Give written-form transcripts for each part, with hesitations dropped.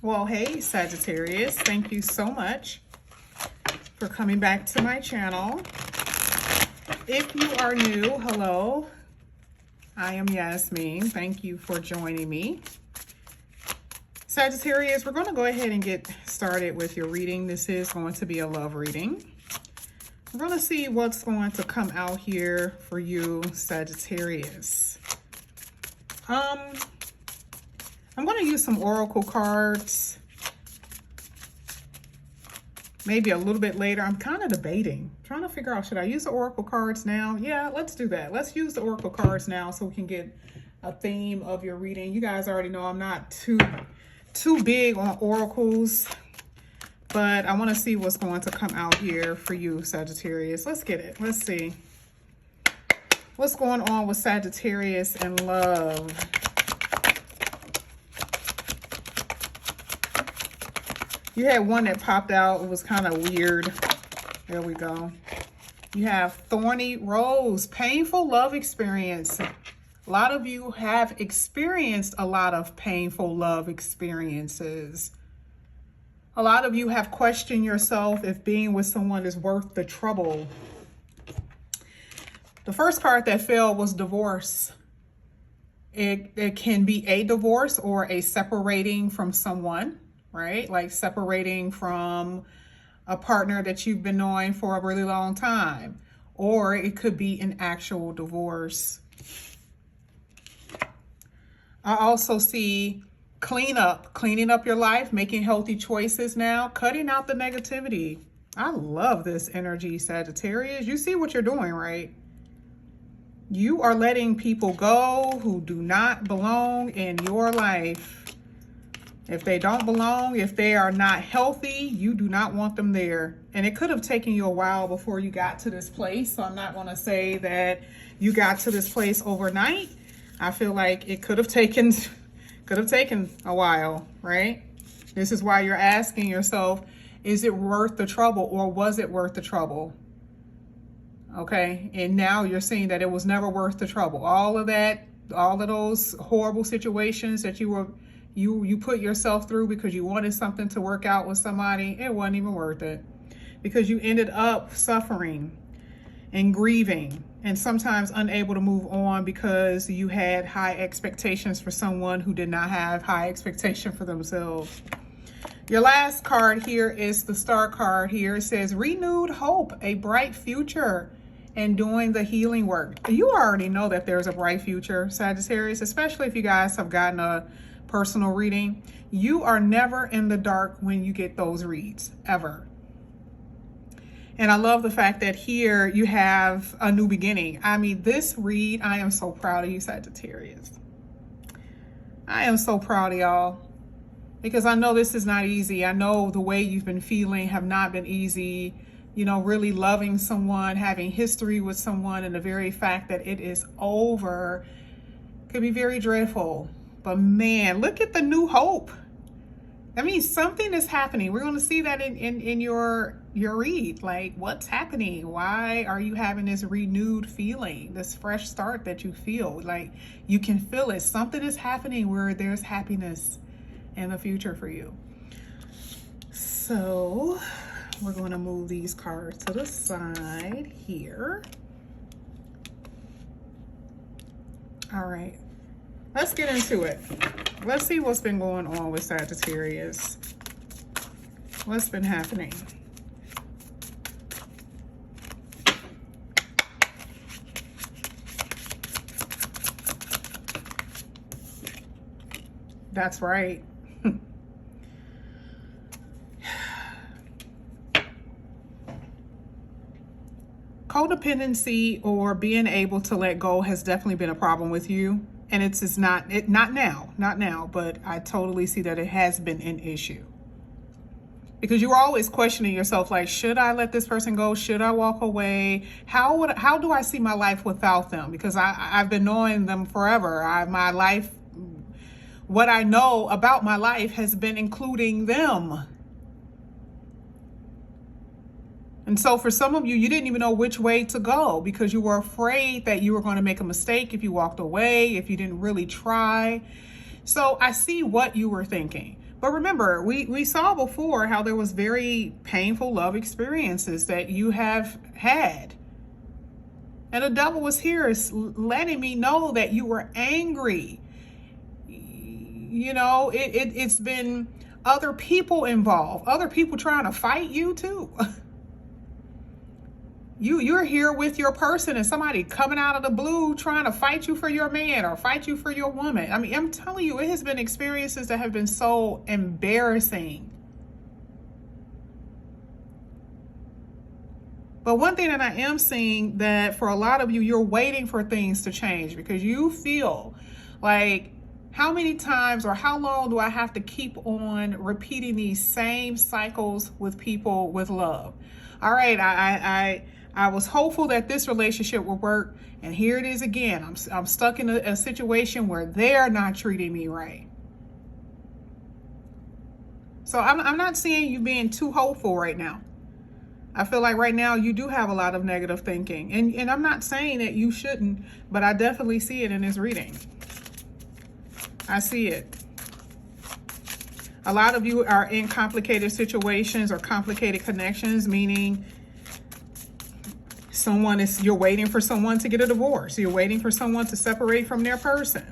Well, hey, Sagittarius, thank you so much for coming back to my channel. If you are new, hello, I am Yasmin. Thank you for joining me. Sagittarius, we're going to go ahead and get started with your reading. This is going to be a love reading. We're going to see what's going to come out here for you, Sagittarius. I'm going to use some oracle cards. Maybe a little bit later. I'm kind of debating, trying to figure out, should I use the oracle cards now? Yeah, let's do that. Let's use the oracle cards now so we can get a theme of your reading. You guys already know I'm not too big on oracles, but I want to see what's going to come out here for you, Sagittarius. Let's get it. Let's see. What's going on with Sagittarius and love? You had one that popped out. It was kind of weird. There we go. You have thorny rose, painful love experience. A lot of you have experienced a lot of painful love experiences. A lot of you have questioned yourself if being with someone is worth the trouble. The first card that fell was divorce. It can be a divorce or a separating from someone, right? Like separating from a partner that you've been knowing for a really long time. Or it could be an actual divorce. I also see cleaning up your life, making healthy choices now, cutting out the negativity. I love this energy, Sagittarius. You see what you're doing, right? You are letting people go who do not belong in your life. If they don't belong, if they are not healthy, you do not want them there. And it could have taken you a while before you got to this place. So I'm not going to say that you got to this place overnight. I feel like it could have taken a while, right? This is why you're asking yourself, is it worth the trouble, or was it worth the trouble? Okay, and now you're seeing that it was never worth the trouble. All of those horrible situations that you put yourself through because you wanted something to work out with somebody, it wasn't even worth it, because you ended up suffering and grieving and sometimes unable to move on because you had high expectations for someone who did not have high expectation for themselves. Your last card here is the star card here. It says renewed hope, a bright future, and doing the healing work. You already know that there's a bright future, Sagittarius, especially if you guys have gotten a personal reading. You are never in the dark when you get those reads, ever. And I love the fact that here you have a new beginning. I mean, this read, I am so proud of you, Sagittarius. I am so proud of y'all, because I know this is not easy. I know the way you've been feeling have not been easy. You know, really loving someone, having history with someone, and the very fact that it is over could be very dreadful. But man, look at the new hope. I mean, something is happening. We're going to see that in your read. Like, what's happening? Why are you having this renewed feeling, this fresh start that you feel? Like, you can feel it. Something is happening where there's happiness in the future for you. So we're going to move these cards to the side here. All right, let's get into it. Let's see what's been going on with Sagittarius. What's been happening? That's right. Codependency or being able to let go has definitely been a problem with you. And it's not now, but I totally see that it has been an issue. Because you were always questioning yourself, like, should I let this person go? Should I walk away? How do I see my life without them? Because I've been knowing them forever. My life, what I know about my life has been including them. And so for some of you, you didn't even know which way to go because you were afraid that you were going to make a mistake if you walked away, if you didn't really try. So I see what you were thinking. But remember, we saw before how there was very painful love experiences that you have had. And the devil was here is letting me know that you were angry. You know, it's been other people involved, other people trying to fight you too. You're here with your person and somebody coming out of the blue trying to fight you for your man or fight you for your woman. I mean, I'm telling you, it has been experiences that have been so embarrassing. But one thing that I am seeing that for a lot of you, you're waiting for things to change because you feel like, how many times or how long do I have to keep on repeating these same cycles with people with love? All right, I was hopeful that this relationship would work, and here it is again. I'm stuck in a situation where they're not treating me right. So I'm not seeing you being too hopeful right now. I feel like right now you do have a lot of negative thinking. And I'm not saying that you shouldn't, but I definitely see it in this reading. I see it. A lot of you are in complicated situations or complicated connections, meaning you're waiting for someone to get a divorce. You're waiting for someone to separate from their person.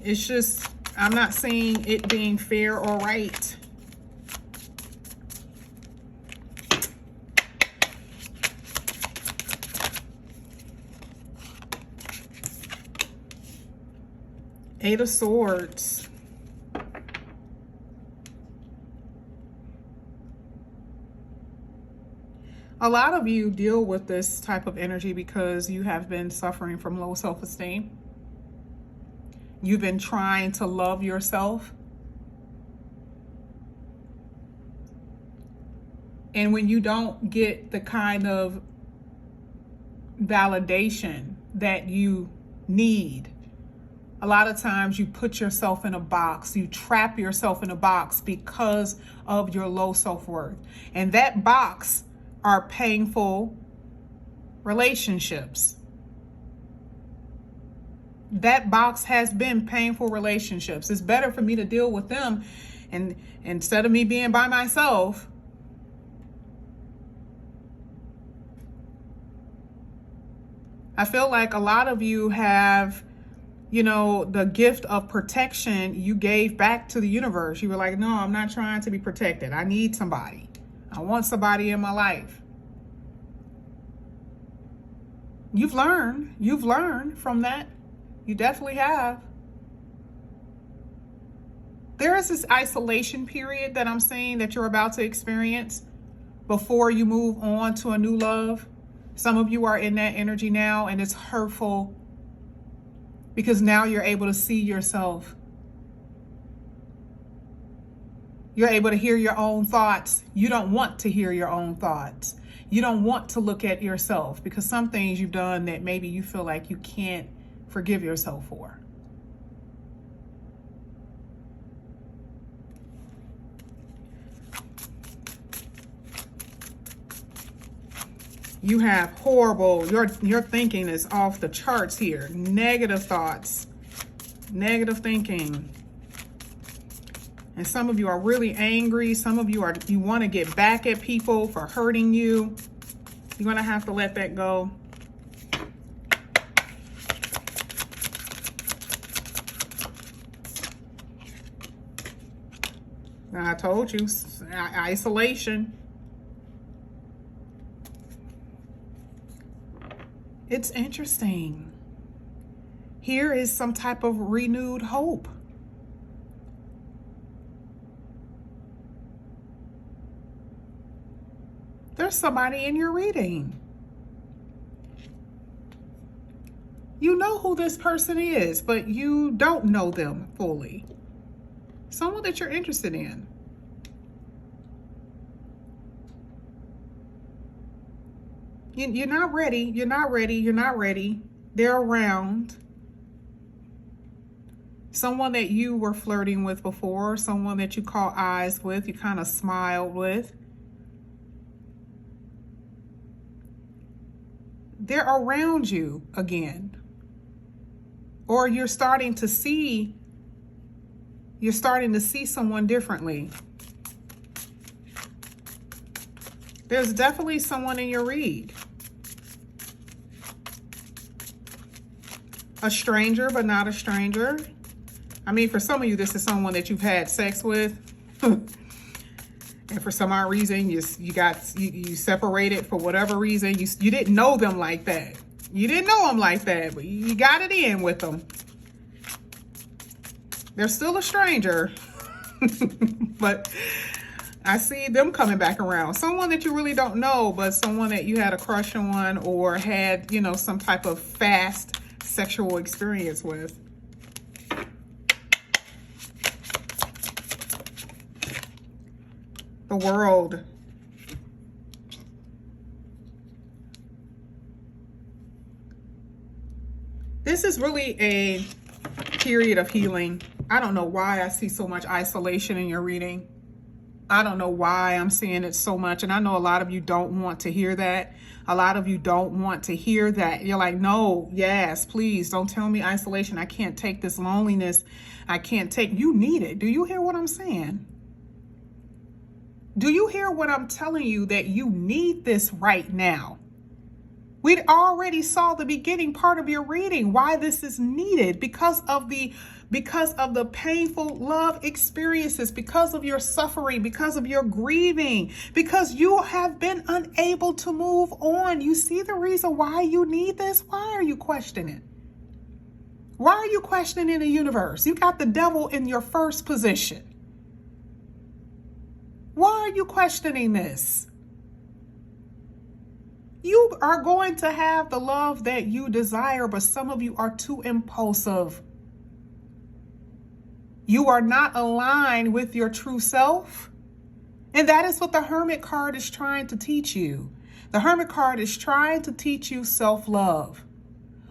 It's just, I'm not seeing it being fair or right. Eight of Swords. A lot of you deal with this type of energy because you have been suffering from low self-esteem. You've been trying to love yourself. And when you don't get the kind of validation that you need, a lot of times you put yourself in a box, you trap yourself in a box because of your low self-worth. And that box are painful relationships. That box has been painful relationships. It's better for me to deal with them, and instead of me being by myself, I feel like a lot of you have, you know, the gift of protection you gave back to the universe. You were like, no, I'm not trying to be protected. I need somebody. I want somebody in my life. You've learned from that. You definitely have. There is this isolation period that I'm seeing that you're about to experience before you move on to a new love. Some of you are in that energy now, and it's hurtful because now you're able to see yourself. You're able to hear your own thoughts. You don't want to hear your own thoughts. You don't want to look at yourself because some things you've done that maybe you feel like you can't forgive yourself for. You have horrible, your thinking is off the charts here. Negative thoughts, negative thinking. And some of you are really angry. Some of you want to get back at people for hurting you. You're going to have to let that go. I told you, isolation. It's interesting. Here is some type of renewed hope. There's somebody in your reading. You know who this person is, but you don't know them fully. Someone that you're interested in. You're not ready. You're not ready. You're not ready. They're around. Someone that you were flirting with before, someone that you caught eyes with, you kind of smiled with. They're around you again. Or you're starting to see You're starting to see someone differently. There's definitely someone in your read. A stranger, but not a stranger. I mean, for some of you, this is someone that you've had sex with. And for some odd reason, you separated for whatever reason. You didn't know them like that. You didn't know them like that, but you got it in with them. They're still a stranger. But I see them coming back around. Someone that you really don't know, but someone that you had a crush on or had, you know, some type of fast sexual experience with. The World. This is really a period of healing. I don't know why I see so much isolation in your reading. I don't know why I'm seeing it so much. And I know a lot of you don't want to hear that. A lot of you don't want to hear that. You're like, no, yes, please don't tell me isolation. I can't take this loneliness. I can't take, you need it. Do you hear what I'm saying? Do you hear what I'm telling you, that you need this right now? We already saw the beginning part of your reading, why this is needed, because of the painful love experiences, because of your suffering, because of your grieving, because you have been unable to move on. You see the reason why you need this? Why are you questioning? Why are you questioning the universe? You got the devil in your first position. Why are you questioning this? You are going to have the love that you desire, but some of you are too impulsive. You are not aligned with your true self. And that is what the Hermit card is trying to teach you. The Hermit card is trying to teach you self-love,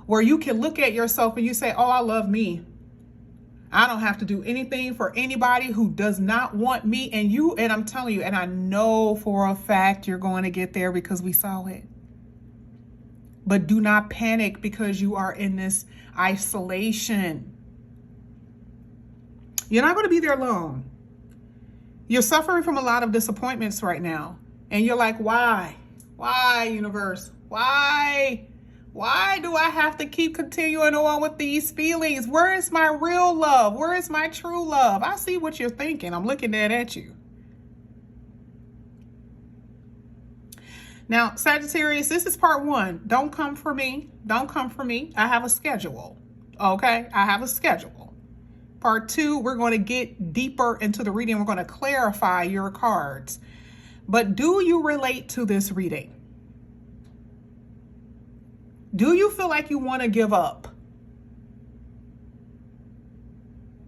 where you can look at yourself and you say, oh, I love me. I don't have to do anything for anybody who does not want me. And I'm telling you, and I know for a fact you're going to get there because we saw it. But do not panic because you are in this isolation. You're not going to be there long. You're suffering from a lot of disappointments right now. And you're like, why? Why, universe? Why? Why do I have to keep continuing on with these feelings? Where is my real love? Where is my true love? I see what you're thinking. I'm looking at you. Now, Sagittarius, this is part one. Don't come for me. Don't come for me. I have a schedule. Okay? I have a schedule. Part two, we're going to get deeper into the reading. We're going to clarify your cards. But do you relate to this reading? Do you feel like you want to give up?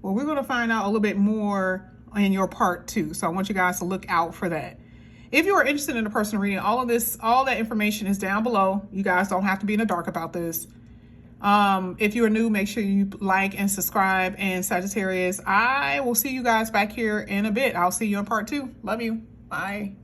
Well, we're going to find out a little bit more in your part two. So I want you guys to look out for that. If you are interested in a personal reading, all that information is down below. You guys don't have to be in the dark about this. If you are new, make sure you like and subscribe. And Sagittarius, I will see you guys back here in a bit. I'll see you in part two. Love you. Bye.